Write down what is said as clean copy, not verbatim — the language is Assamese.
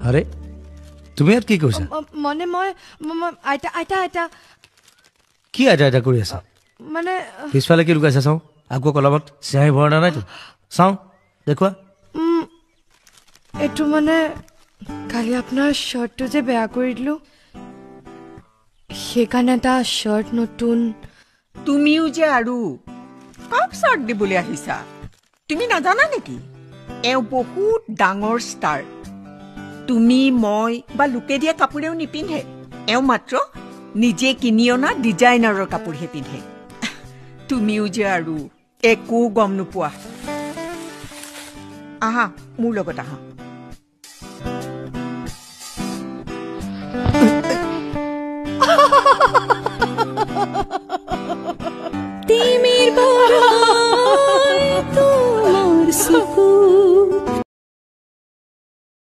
আৰে তুমি ইয়াত কি কৈছা মানে মই আইতা আইতা আইতা কি আইতা আইতা কৰি আছা মানে পিছফালে কি লুকাইছা চাওঁ আকৌ কলমত চিয়াহী ভৰা নাইতো চাওঁ দেখুৱা এইটো মানে কালি আপোনাৰ শ্বাৰ্টটো যে বেয়া কৰি দিলোঁ সেইকাৰণে এটা শ্বাৰ্ট নতুন তুমিও যে আৰু কাক শ্বাৰ্ট দিবলৈ আহিছা তুমি নাজানা নেকি এওঁ বহুত ডাঙৰ ষ্টাৰ তুমি মই বা লোকে দিয়া কাপোৰেও নিপিন্ধে এওঁ মাত্ৰ নিজে কিনি অনা ডিজাইনাৰৰ কাপোৰহে পিন্ধে তুমিও যে আৰু একো গম নোপোৱা আহা মোৰ লগত আহা